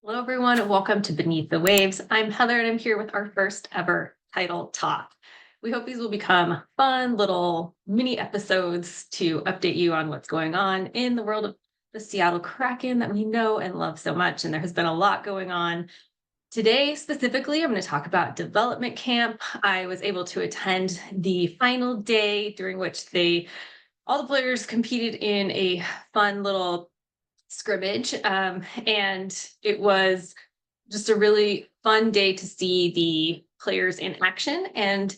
Hello, everyone, and welcome to Beneath the Waves. I'm Heather, and I'm here with our first ever Tidal Talk. We hope these will become fun little mini episodes to update you on what's going on in the world of the Seattle Kraken that we know and love so much. And there has been a lot going on. Today, specifically, I'm going to talk about development camp. I was able to attend the final day during which all the players competed in a fun little scrimmage. And it was just a really fun day to see the players in action. And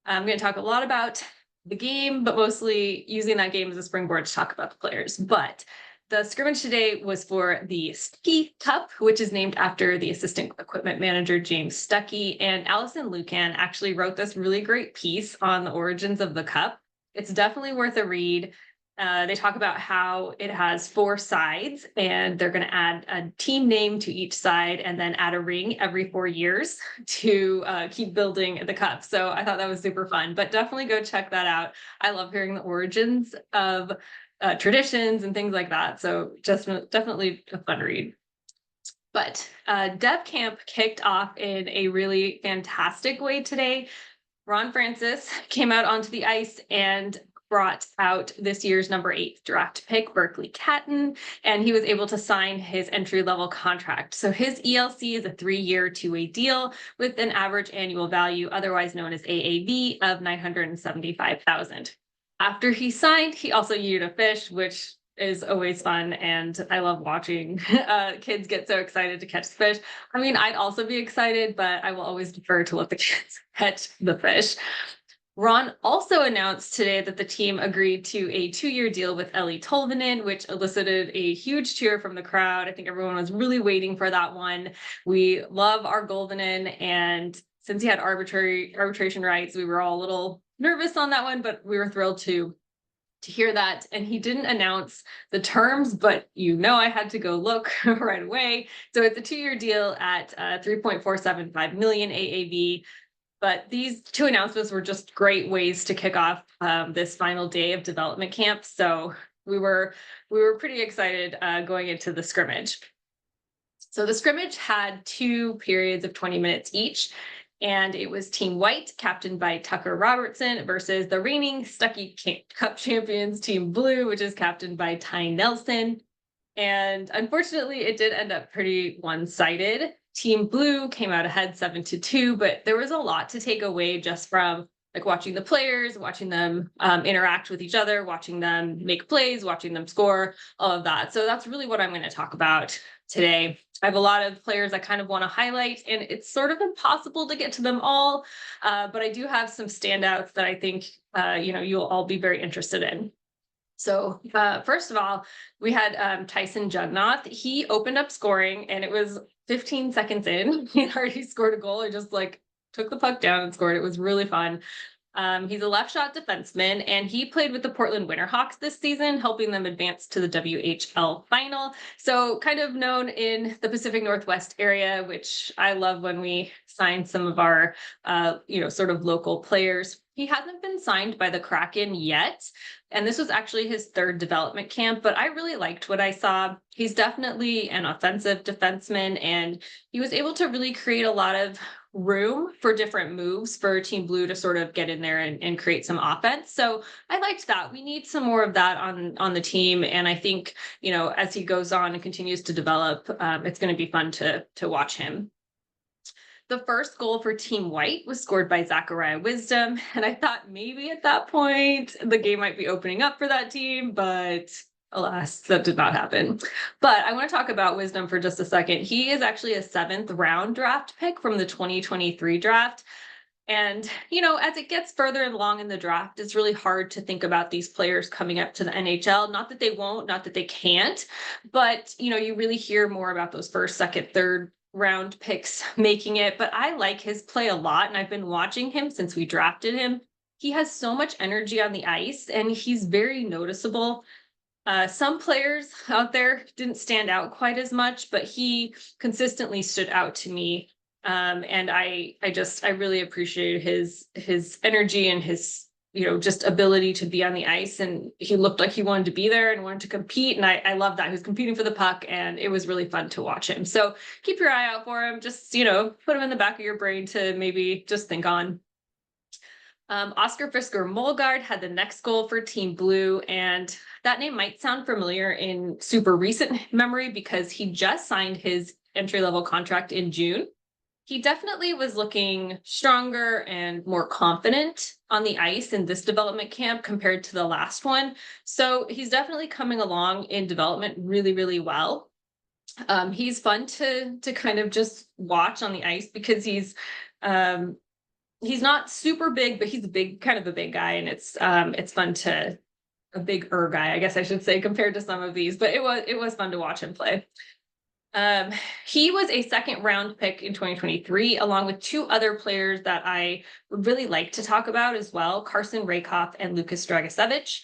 I'm going to talk a lot about the game, but mostly using that game as a springboard to talk about the players. But the scrimmage today was for the Stuckey Cup, which is named after the assistant equipment manager, James Stuckey. And Allison Lukan actually wrote this really great piece on the origins of the cup. It's definitely worth a read. They talk about how it has 4 sides and they're going to add a team name to each side and then add a ring every 4 years to keep building the cup. So I thought that was super fun, but definitely go check that out. I love hearing the origins of traditions and things like that. So just definitely a fun read. But Dev Camp kicked off in a really fantastic way today. Ron Francis came out onto the ice and brought out this year's number 8 draft pick, Berkly Catton, and he was able to sign his entry-level contract. So his ELC is a 3-year, 2-way deal with an average annual value, otherwise known as AAV, of $975,000. After he signed, he also yeeted a fish, which is always fun, and I love watching kids get so excited to catch the fish. I mean, I'd also be excited, but I will always defer to let the kids catch the fish. Ron also announced today that the team agreed to a 2-year deal with Eeli Tolvanen, which elicited a huge cheer from the crowd. I think everyone was really waiting for that one. We love our Golvanen, and since he had arbitration rights, we were all a little nervous on that one, but we were thrilled to hear that. And he didn't announce the terms, but I had to go look right away. So it's a 2-year deal at $3.475 million AAV. But these 2 announcements were just great ways to kick off this final day of development camp. So we were pretty excited going into the scrimmage. So the scrimmage had 2 periods of 20 minutes each. And it was Team White, captained by Tucker Robertson, versus the reigning Stuckey Cup champions, Team Blue, which is captained by Ty Nelson. And unfortunately, it did end up pretty one-sided. Team Blue came out ahead 7-2, but there was a lot to take away just from watching the players, watching them interact with each other, watching them make plays, watching them score, all of that. So that's really what I'm going to talk about today. I have a lot of players I kind of want to highlight, and it's sort of impossible to get to them all, but I do have some standouts that I think you'll all be very interested in. So first of all, we had Tyson Jugnauth. He opened up scoring, and it was 15 seconds in. He already scored a goal, or just took the puck down and scored. It was really fun. He's a left shot defenseman, and he played with the Portland Winterhawks this season, helping them advance to the WHL final. So kind of known in the Pacific Northwest area, which I love when we sign some of our, sort of local players. He hasn't been signed by the Kraken yet, and this was actually his 3rd development camp, but I really liked what I saw. He's definitely an offensive defenseman, and he was able to really create a lot of room for different moves for Team Blue to sort of get in there and create some offense. So I liked that. We need some more of that on the team, and I think as he goes on and continues to develop, it's going to be fun to watch him. The first goal for Team White was scored by Zaccharya Wisdom, and I thought maybe at that point the game might be opening up for that team, but alas, that did not happen. But I want to talk about Wisdom for just a second. He is actually a 7th round draft pick from the 2023 draft. And, as it gets further along in the draft, it's really hard to think about these players coming up to the NHL. Not that they won't, not that they can't, but, you really hear more about those 1st, 2nd, 3rd round picks making it. But I like his play a lot, and I've been watching him since we drafted him. He has so much energy on the ice, and he's very noticeable. Some players out there didn't stand out quite as much, but he consistently stood out to me. And I really appreciated his energy and his just ability to be on the ice, and he looked like he wanted to be there and wanted to compete. And I love that. He was competing for the puck, and it was really fun to watch him. So keep your eye out for him. Just, put him in the back of your brain to maybe just think on. Oscar Fisker Molgaard had the next goal for Team Blue, and that name might sound familiar in super recent memory because he just signed his entry-level contract in June. He definitely was looking stronger and more confident on the ice in this development camp compared to the last one. So he's definitely coming along in development really, really well. He's fun to kind of just watch on the ice because he's not super big, but he's kind of a big guy, and it's fun to a bigger guy, I guess I should say, compared to some of these. But it was fun to watch him play. He was a second round pick in 2023, along with two other players that I would really like to talk about as well, Carson Rehkopf and Lukas Dragicevic.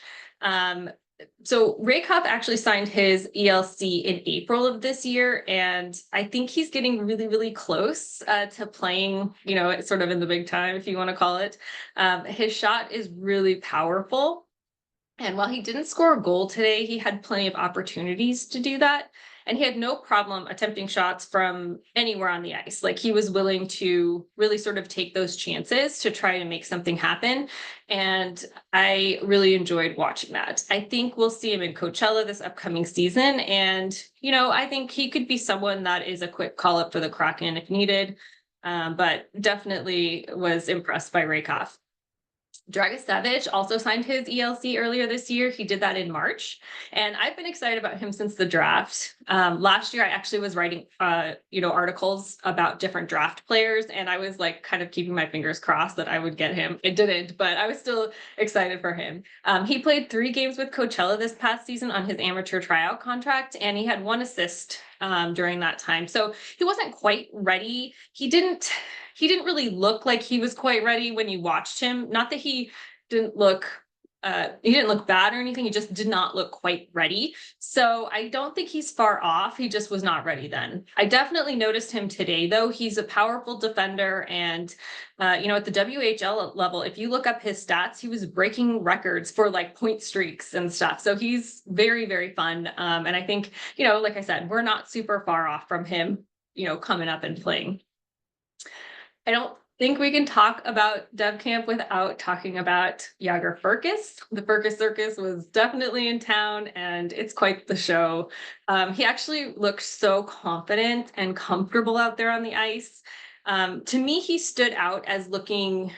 So Rehkopf actually signed his ELC in April of this year, and I think he's getting really, really close to playing, sort of in the big time, if you want to call it. His shot is really powerful. And while he didn't score a goal today, he had plenty of opportunities to do that. And he had no problem attempting shots from anywhere on the ice. Like, he was willing to really sort of take those chances to try to make something happen. And I really enjoyed watching that. I think we'll see him in Coachella this upcoming season. And, I think he could be someone that is a quick call up for the Kraken if needed. But definitely was impressed by Rehkopf. Dragicevic also signed his ELC earlier this year. He did that in March, and I've been excited about him since the draft. Last year, I actually was writing, articles about different draft players, and I was like kind of keeping my fingers crossed that I would get him. It didn't, but I was still excited for him. He played 3 games with Coachella this past season on his amateur tryout contract, and he had 1 assist during that time. So he wasn't quite ready. He didn't really look like he was quite ready when you watched him. Not that he didn't look bad or anything. He just did not look quite ready. So I don't think he's far off. He just was not ready then. I definitely noticed him today, though. He's a powerful defender. And, at the WHL level, if you look up his stats, he was breaking records for like point streaks and stuff. So he's very, very fun. And I think, like I said, we're not super far off from him, coming up and playing. I don't think we can talk about Dev Camp without talking about Jagger Firkus. The Firkus Circus was definitely in town, and it's quite the show. He actually looked so confident and comfortable out there on the ice. To me, he stood out as looking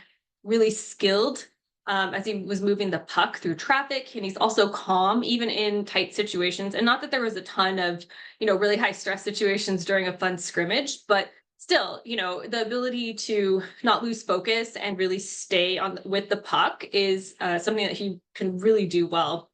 really skilled as he was moving the puck through traffic, and he's also calm even in tight situations. And not that there was a ton of, really high stress situations during a fun scrimmage, but still, the ability to not lose focus and really stay with the puck is something that he can really do well.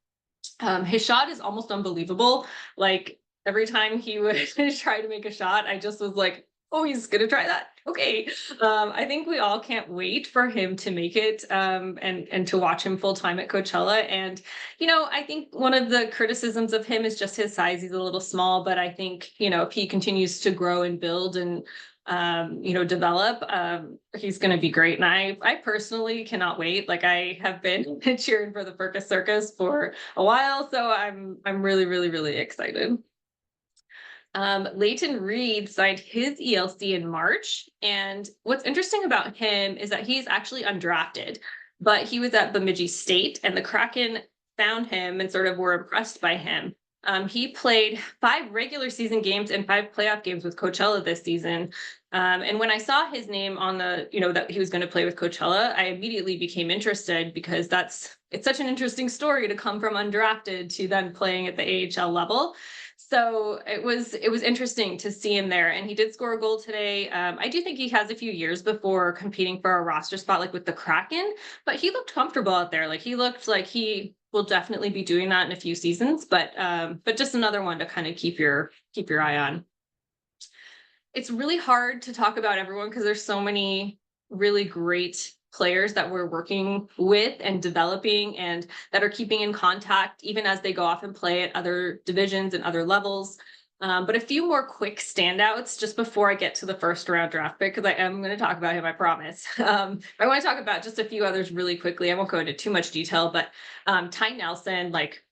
His shot is almost unbelievable. Like, every time he would try to make a shot, I just was like, oh, he's gonna try that. Okay. I think we all can't wait for him to make it and to watch him full time at Coachella. And, I think one of the criticisms of him is just his size. He's a little small, but I think, if he continues to grow and build and develop, he's going to be great. And I personally cannot wait. Like, I have been cheering for the Firkus Circus for a while, so I'm really, really, really excited. Lleyton Roed signed his ELC in March, and what's interesting about him is that he's actually undrafted, but he was at Bemidji State, and the Kraken found him and sort of were impressed by him. He played 5 regular season games and 5 playoff games with Coachella this season. And when I saw his name on the, that he was going to play with Coachella, I immediately became interested because it's such an interesting story to come from undrafted to then playing at the AHL level. So it was interesting to see him there, and he did score a goal today. I do think he has a few years before competing for a roster spot, like with the Kraken, but he looked comfortable out there. Like, he looked like he will definitely be doing that in a few seasons, but just another one to kind of keep your eye on. It's really hard to talk about everyone because there's so many really great players that we're working with and developing and that are keeping in contact even as they go off and play at other divisions and other levels. But a few more quick standouts just before I get to the first round draft pick, because I am going to talk about him, I promise. I want to talk about just a few others really quickly. I won't go into too much detail, but Ty Nelson, like,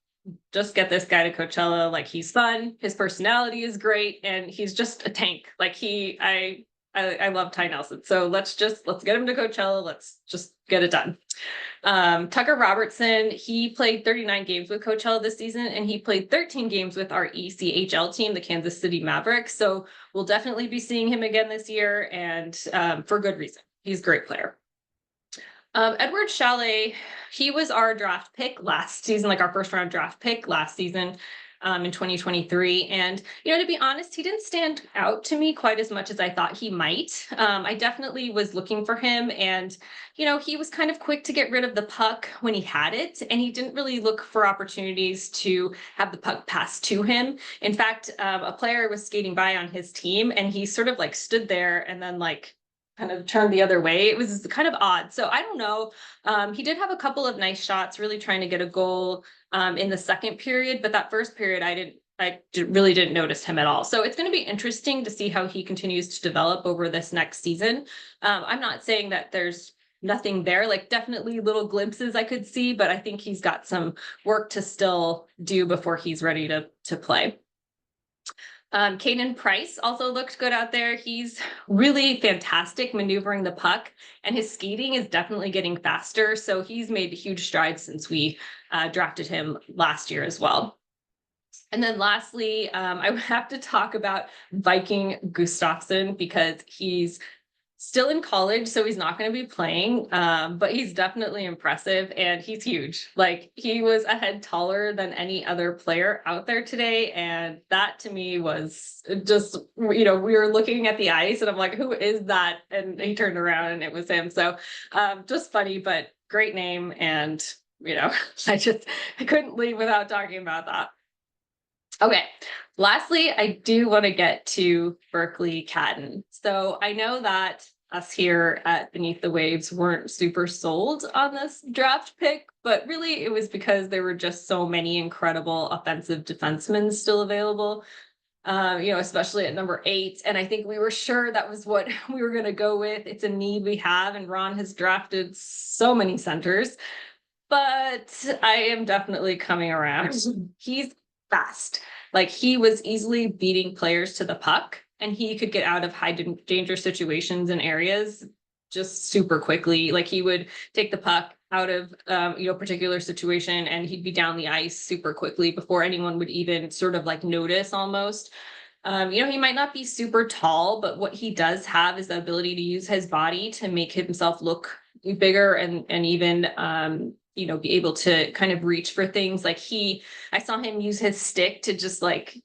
just get this guy to Coachella. Like, he's fun, his personality is great, and he's just a tank. Like, I love Ty Nelson. So let's get him to Coachella. Let's just get it done. Tucker Robertson, he played 39 games with Coachella this season, and he played 13 games with our ECHL team, the Kansas City Mavericks. So we'll definitely be seeing him again this year, and for good reason. He's a great player. Eduard Sale, he was our draft pick last season, like our first round draft pick last season in 2023. And, to be honest, he didn't stand out to me quite as much as I thought he might. I definitely was looking for him, and, he was kind of quick to get rid of the puck when he had it, and he didn't really look for opportunities to have the puck pass to him. In fact, a player was skating by on his team, and he sort of like stood there and then like kind of turned the other way. It was kind of odd. So I don't know. He did have a couple of nice shots, really trying to get a goal in the second period, but that first period, I really didn't notice him at all. So it's going to be interesting to see how he continues to develop over this next season. I'm not saying that there's nothing there, like definitely little glimpses I could see, but I think he's got some work to still do before he's ready to play. Caden Price also looked good out there. He's really fantastic maneuvering the puck, and his skating is definitely getting faster. So he's made huge strides since we drafted him last year as well. And then lastly, I would have to talk about Viking Gustafsson, because he's still in college, so he's not going to be playing, but he's definitely impressive, and he's huge. Like, he was a head taller than any other player out there today, and that to me was just, we were looking at the ice, and I'm like, who is that? And he turned around, and it was him. So just funny, but great name, and I couldn't leave without talking about that. Okay, lastly, I do want to get to Berkly Catton. So I know that us here at Beneath the Waves weren't super sold on this draft pick, but really it was because there were just so many incredible offensive defensemen still available, especially at number 8. And I think we were sure that was what we were going to go with. It's a need we have, and Ron has drafted so many centers, but I am definitely coming around. He's fast. Like, he was easily beating players to the puck, and he could get out of high danger situations and areas just super quickly. Like, he would take the puck out of particular situation, and he'd be down the ice super quickly before anyone would even sort of like notice almost. He might not be super tall, but what he does have is the ability to use his body to make himself look bigger and even be able to kind of reach for things. Like, I saw him use his stick to just like,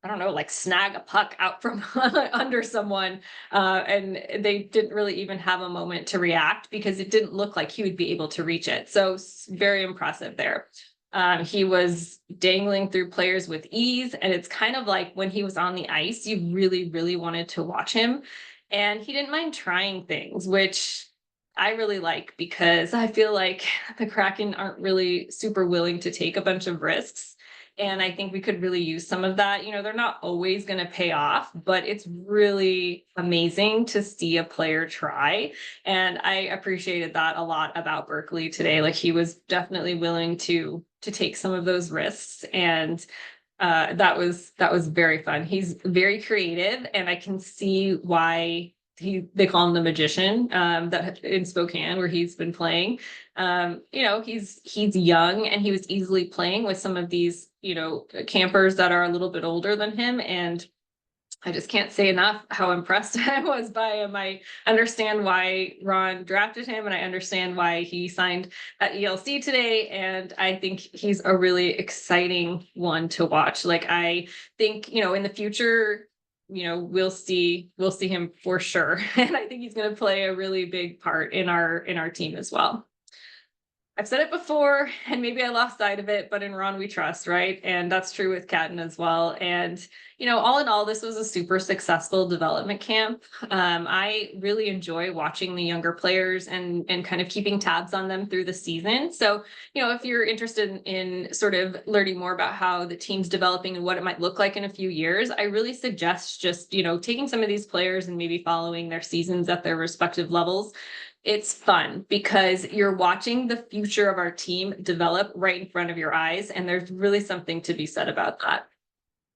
I don't know, like snag a puck out from under someone. And they didn't really even have a moment to react, because it didn't look like he would be able to reach it. So very impressive there. He was dangling through players with ease, and it's kind of like when he was on the ice, you really, really wanted to watch him. And he didn't mind trying things, which I really like, because I feel like the Kraken aren't really super willing to take a bunch of risks. And I think we could really use some of that. They're not always going to pay off, but it's really amazing to see a player try. And I appreciated that a lot about Berkly today. Like, he was definitely willing to take some of those risks. And that was very fun. He's very creative, and I can see why they call him the magician, that in Spokane, where he's been playing. He's young, and he was easily playing with some of these campers that are a little bit older than him, and I just can't say enough how impressed I was by him. I understand why Ron drafted him, and I understand why he signed at ELC today, and I think he's a really exciting one to watch. Like, I think in the future, we'll see him for sure. And I think he's going to play a really big part in our team as well. I've said it before, and maybe I lost sight of it, but in Ron we trust, right? And that's true with Catton as well. And, all in all, this was a super successful development camp. I really enjoy watching the younger players and kind of keeping tabs on them through the season. So, if you're interested in sort of learning more about how the team's developing and what it might look like in a few years, I really suggest just, taking some of these players and maybe following their seasons at their respective levels. It's fun because you're watching the future of our team develop right in front of your eyes. And there's really something to be said about that.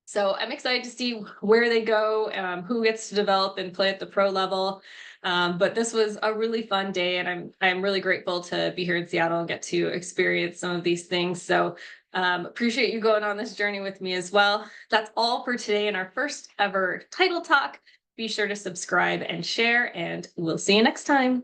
So I'm excited to see where they go, who gets to develop and play at the pro level. But this was a really fun day, and I'm really grateful to be here in Seattle and get to experience some of these things. So appreciate you going on this journey with me as well. That's all for today in our first ever Tidal Talk. Be sure to subscribe and share, and we'll see you next time.